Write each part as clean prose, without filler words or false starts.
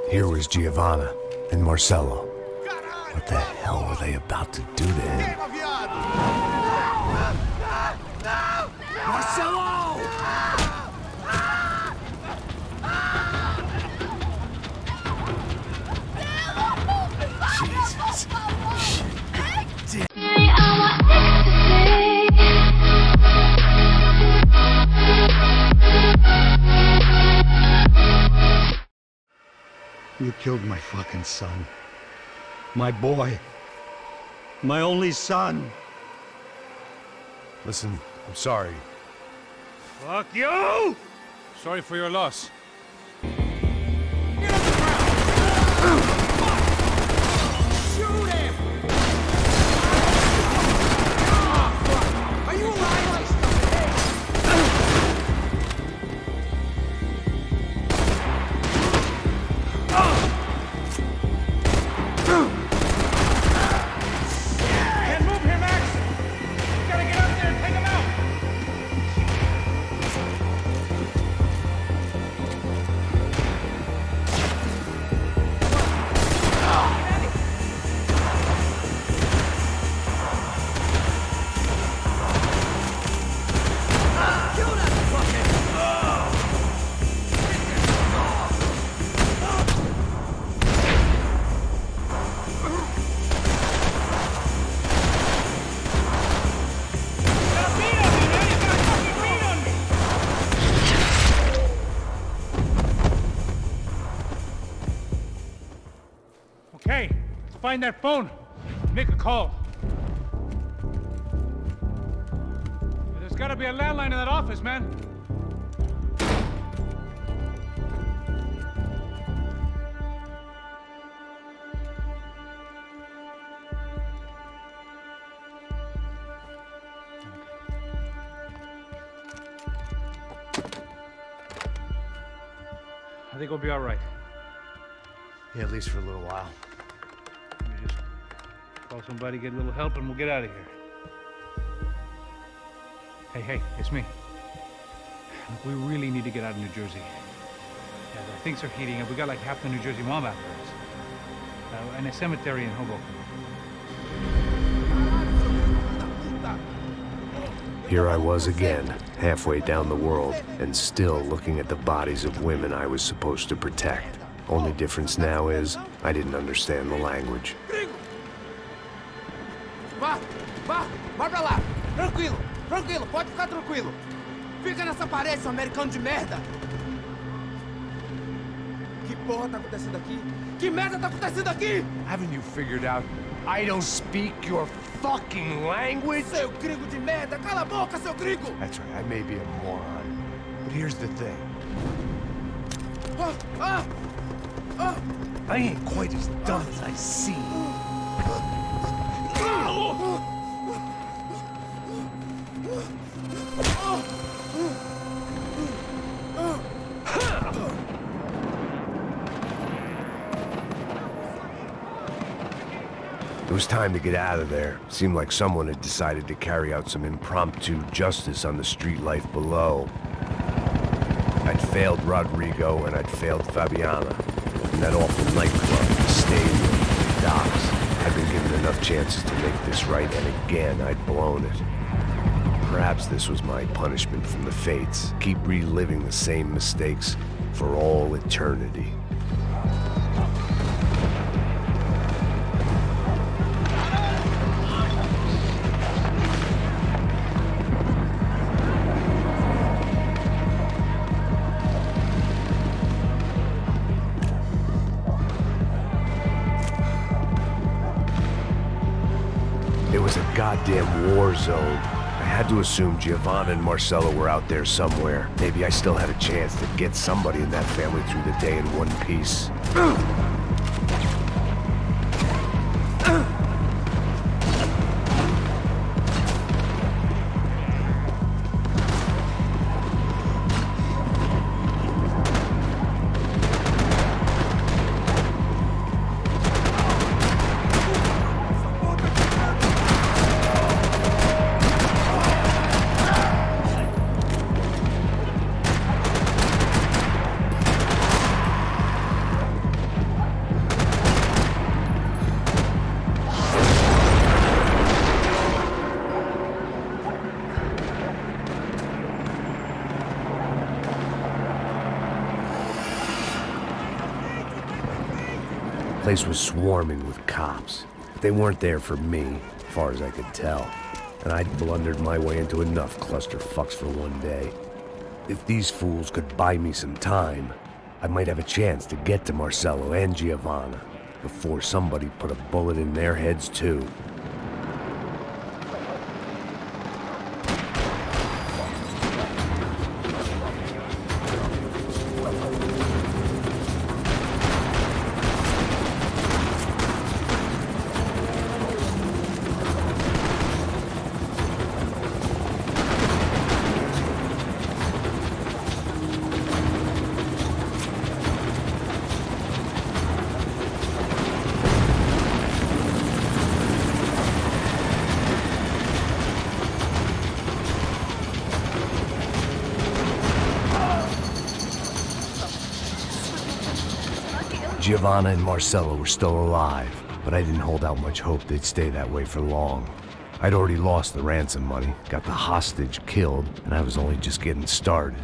Here was Giovanna and Marcello. What the hell were they about to do to him? Marcello! Jesus. Shit. You killed my fucking son. My boy. My only son. Listen, I'm sorry. Fuck you! Sorry for your loss. Okay, let's find that phone. Make a call. There's gotta be a landline in that office, man. I think we'll be all right. Yeah, at least for a little while. Let me just call somebody, get a little help, and we'll get out of here. Hey, it's me. Look, we really need to get out of New Jersey. Yeah, things are heating up. We got like half the New Jersey mob after us. And a cemetery in Hoboken. Here I was again, halfway down the world, and still looking at the bodies of women I was supposed to protect. Only difference now is, I didn't understand the language. Vai pra lá! Tranquilo, pode ficar tranquilo! Fica nessa parede, seu americano de merda! Que porra tá acontecendo aqui? Que merda tá acontecendo aqui? Haven't you figured out I don't speak your fucking language? Seu gringo de merda! Cala a boca, seu gringo! That's right, I may be a moron, but here's the thing. I ain't quite as dumb as I seem. It was time to get out of there. Seemed like someone had decided to carry out some impromptu justice on the street life below. I'd failed Rodrigo and I'd failed Fabiana. And that awful nightclub, the stadium, the docks. I'd been given enough chances to make this right, and again I'd blown it. Perhaps this was my punishment from the fates. Keep reliving the same mistakes for all eternity. It was a goddamn war zone. I had to assume Giovanna and Marcello were out there somewhere. Maybe I still had a chance to get somebody in that family through the day in one piece. Place was swarming with cops. They weren't there for me, as far as I could tell. And I'd blundered my way into enough clusterfucks for one day. If these fools could buy me some time, I might have a chance to get to Marcello and Giovanna before somebody put a bullet in their heads too. Giovanna and Marcello were still alive, but I didn't hold out much hope they'd stay that way for long. I'd already lost the ransom money, got the hostage killed, and I was only just getting started.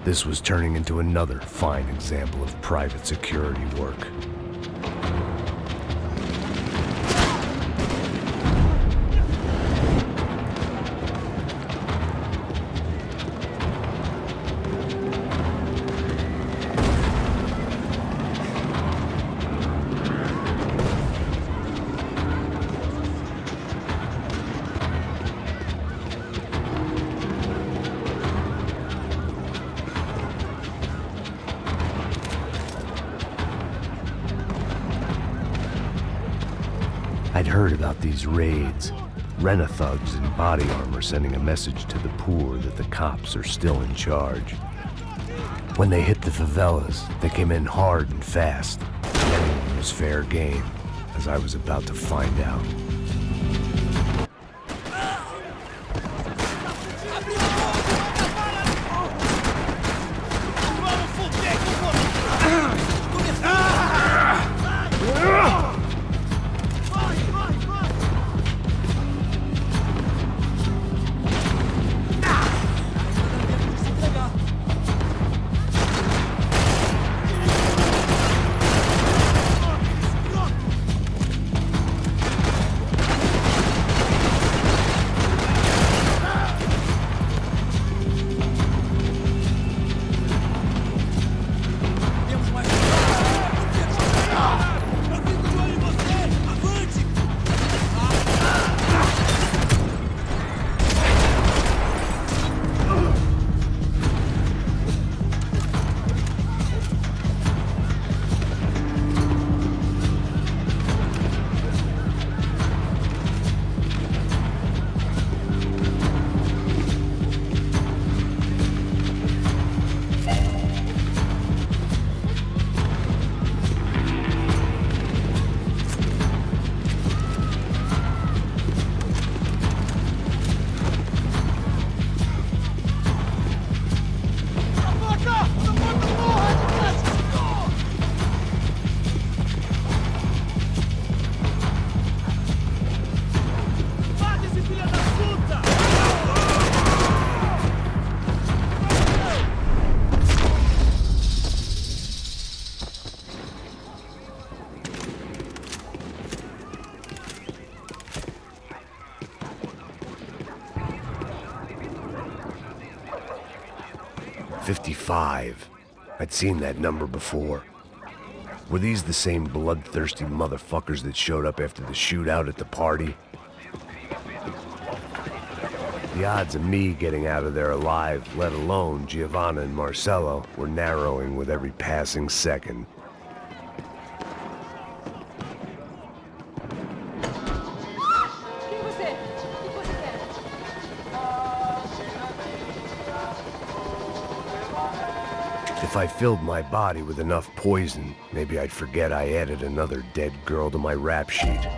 This was turning into another fine example of private security work. I'd heard about these raids. Rena-thugs in body armor sending a message to the poor that the cops are still in charge. When they hit the favelas, they came in hard and fast. Anyone was fair game, as I was about to find out. "55. I'd seen that number before. Were these the same bloodthirsty motherfuckers that showed up after the shootout at the party? The odds of me getting out of there alive, let alone Giovanna and Marcello, were narrowing with every passing second. If I filled my body with enough poison, maybe I'd forget I added another dead girl to my rap sheet.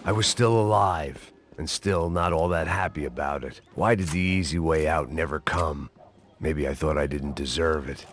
I was still alive, and still not all that happy about it. Why did the easy way out never come? Maybe I thought I didn't deserve it.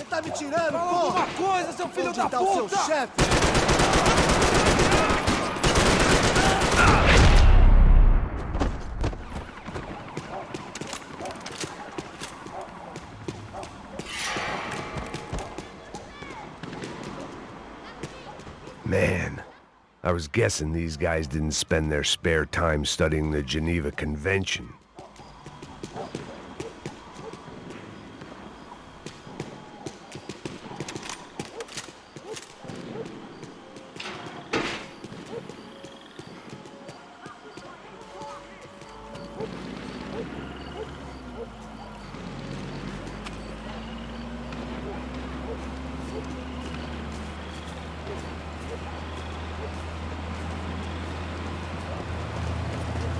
Tá me tirando, Fala porra! alguma coisa, seu filho Onde da tá o seu puta! chefe? Man, I was guessing these guys didn't spend their spare time studying the Geneva Convention.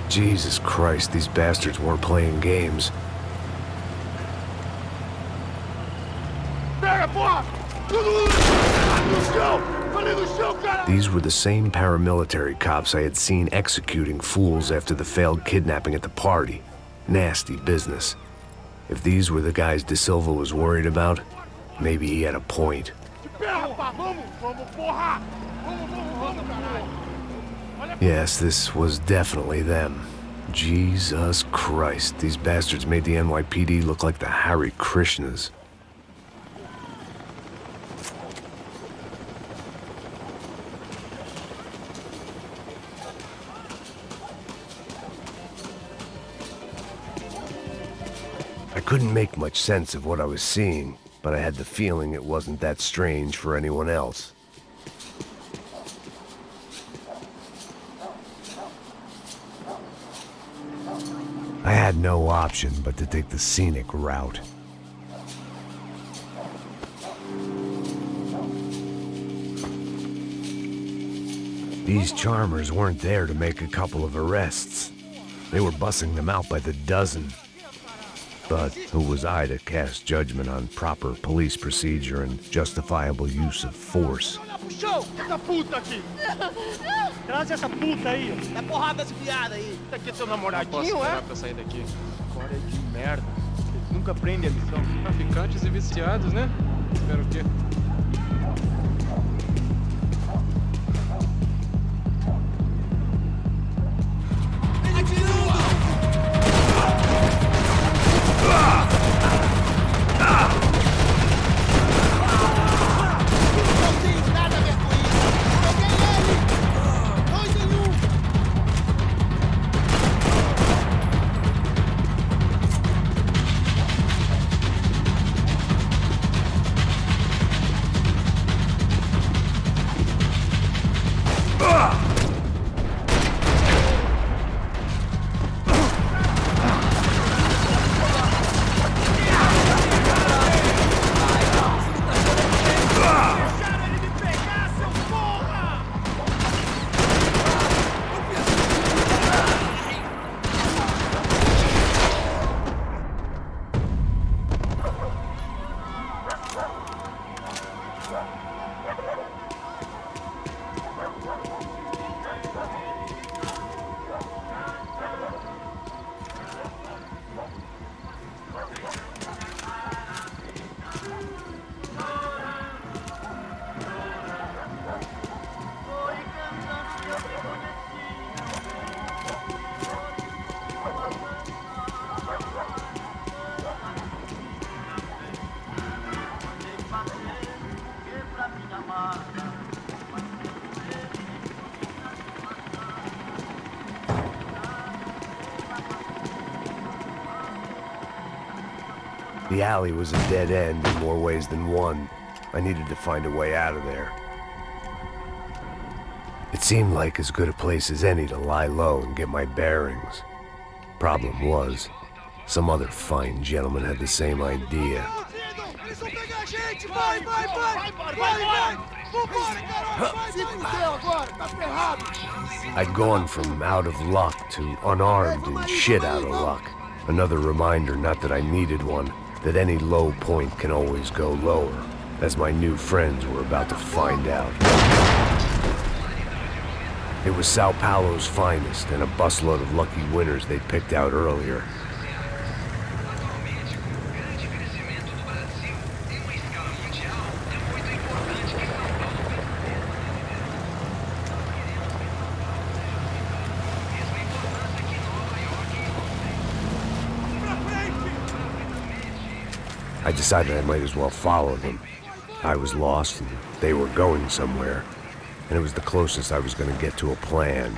Jesus Christ, these bastards weren't playing games. These were the same paramilitary cops I had seen executing fools after the failed kidnapping at the party. Nasty business. If these were the guys De Silva was worried about, maybe he had a point. Yes, this was definitely them. Jesus Christ, these bastards made the NYPD look like the Hare Krishnas. I couldn't make much sense of what I was seeing, but I had the feeling it wasn't that strange for anyone else. I had no option but to take the scenic route. These charmers weren't there to make a couple of arrests. They were bussing them out by the dozen. But who was I to cast judgment on proper police procedure and justifiable use of force? Essa puta aqui! Traz essa puta aí! Dá porrada desse viado aí! Isso aqui é seu namoradinho, é? Pra sair daqui. Agora é de merda. Eles nunca prendem a lição. Traficantes e viciados, né? Espero o quê? The alley was a dead end in more ways than one. I needed to find a way out of there. It seemed like as good a place as any to lie low and get my bearings. Problem was, some other fine gentleman had the same idea. Eles vão pegar a gente! Vai, vai, vai! Vai embora, vai embora! Vambora, garoto! Vai, se fudeu agora, tá ferrado! I'd gone from out of luck to unarmed and shit out of luck. Another reminder, not that I needed one, that any low point can always go lower, as my new friends were about to find out. It was Sao Paulo's finest, and a busload of lucky winners they'd picked out earlier. I decided I might as well follow them. I was lost, and they were going somewhere, and it was the closest I was going to get to a plan.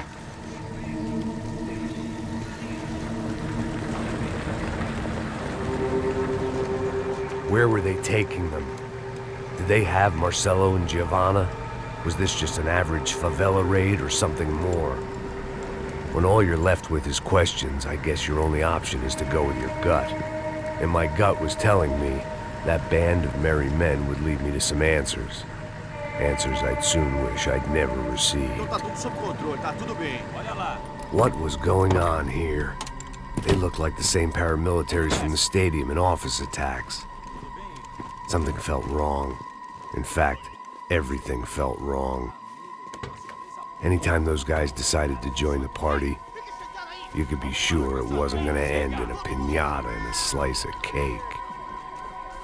Where were they taking them? Did they have Marcelo and Giovanna? Was this just an average favela raid or something more? When all you're left with is questions, I guess your only option is to go with your gut. And my gut was telling me that band of merry men would lead me to some answers. Answers I'd soon wish I'd never received. Tá tudo sob controle, tá tudo bem. Olha lá. What was going on here? They looked like the same paramilitaries from the stadium in office attacks. Something felt wrong. In fact, everything felt wrong. Anytime those guys decided to join the party, you could be sure it wasn't gonna end in a piñata and a slice of cake.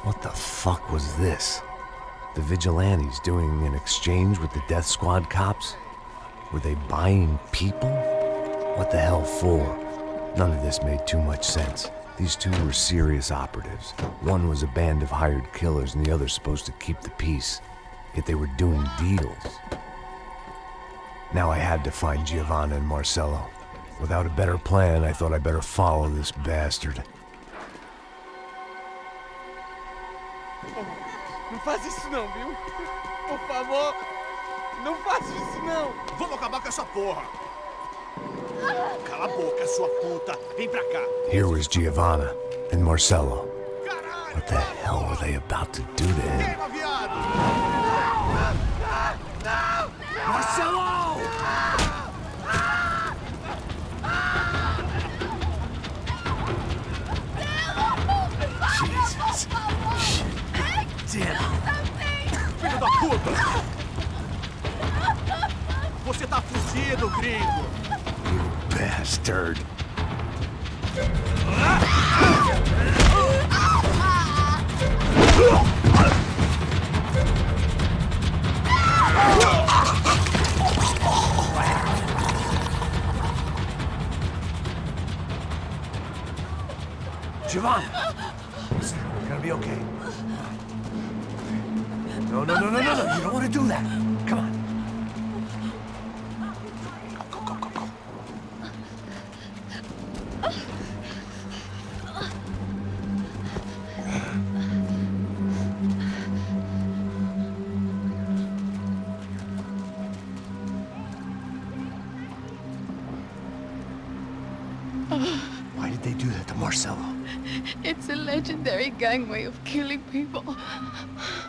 What the fuck was this? The vigilantes doing an exchange with the death squad cops? Were they buying people? What the hell for? None of this made too much sense. These two were serious operatives. One was a band of hired killers and the other supposed to keep the peace. Yet they were doing deals. Now I had to find Giovanna and Marcelo. Without a better plan, I thought I'd better follow this bastard. Não faz isso não, viu? Por favor, não faz isso não! Vamos acabar com essa porra! Cala a boca, sua puta! Vem pra cá! Here was Giovanna and Marcelo. What the hell were they about to do to him? Queima, viado! Marcelo! Jesus. Damn. Filho da puta! Você tá fudido, gringo! You bastard. Giovanna! Listen, you're gonna be okay. No, you don't want to do that. Come on. Go. Why did they do that to Marcelo? It's a legendary gang way of killing people.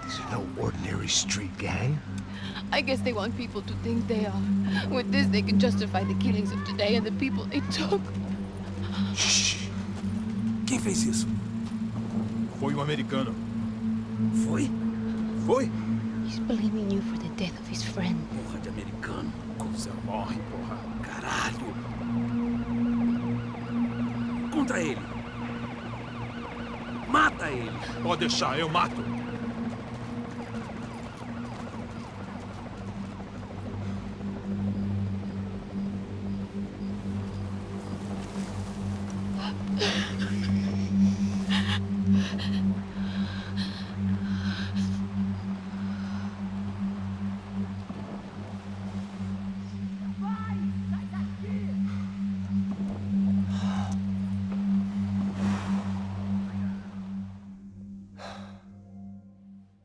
These are no ordinary street gang. I guess they want people to think they are. With this, they can justify the killings of today and the people they took. Shh. Quem fez isso? Foi americano. Foi? Foi? He's blaming you for the death of his friend. Porra de americano. Coisa morre, porra. Caralho. Contra ele. Mata ele. Pode deixar, eu mato.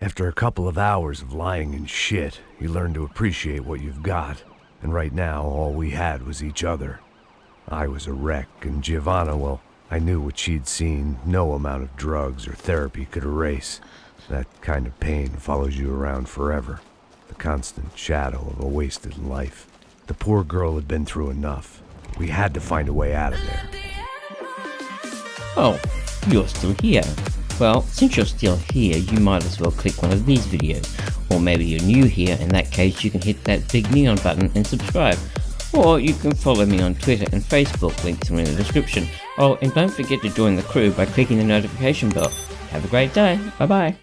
After a couple of hours of lying in shit, you learn to appreciate what you've got. And right now, all we had was each other. I was a wreck, and Giovanna, well, I knew what she'd seen no amount of drugs or therapy could erase. That kind of pain follows you around forever. The constant shadow of a wasted life. The poor girl had been through enough. We had to find a way out of there. Oh, you're still here. Well, since you're still here, you might as well click one of these videos. Or maybe you're new here, in that case you can hit that big neon button and subscribe. Or you can follow me on Twitter and Facebook, links are in the description. Oh, and don't forget to join the crew by clicking the notification bell. Have a great day, bye bye.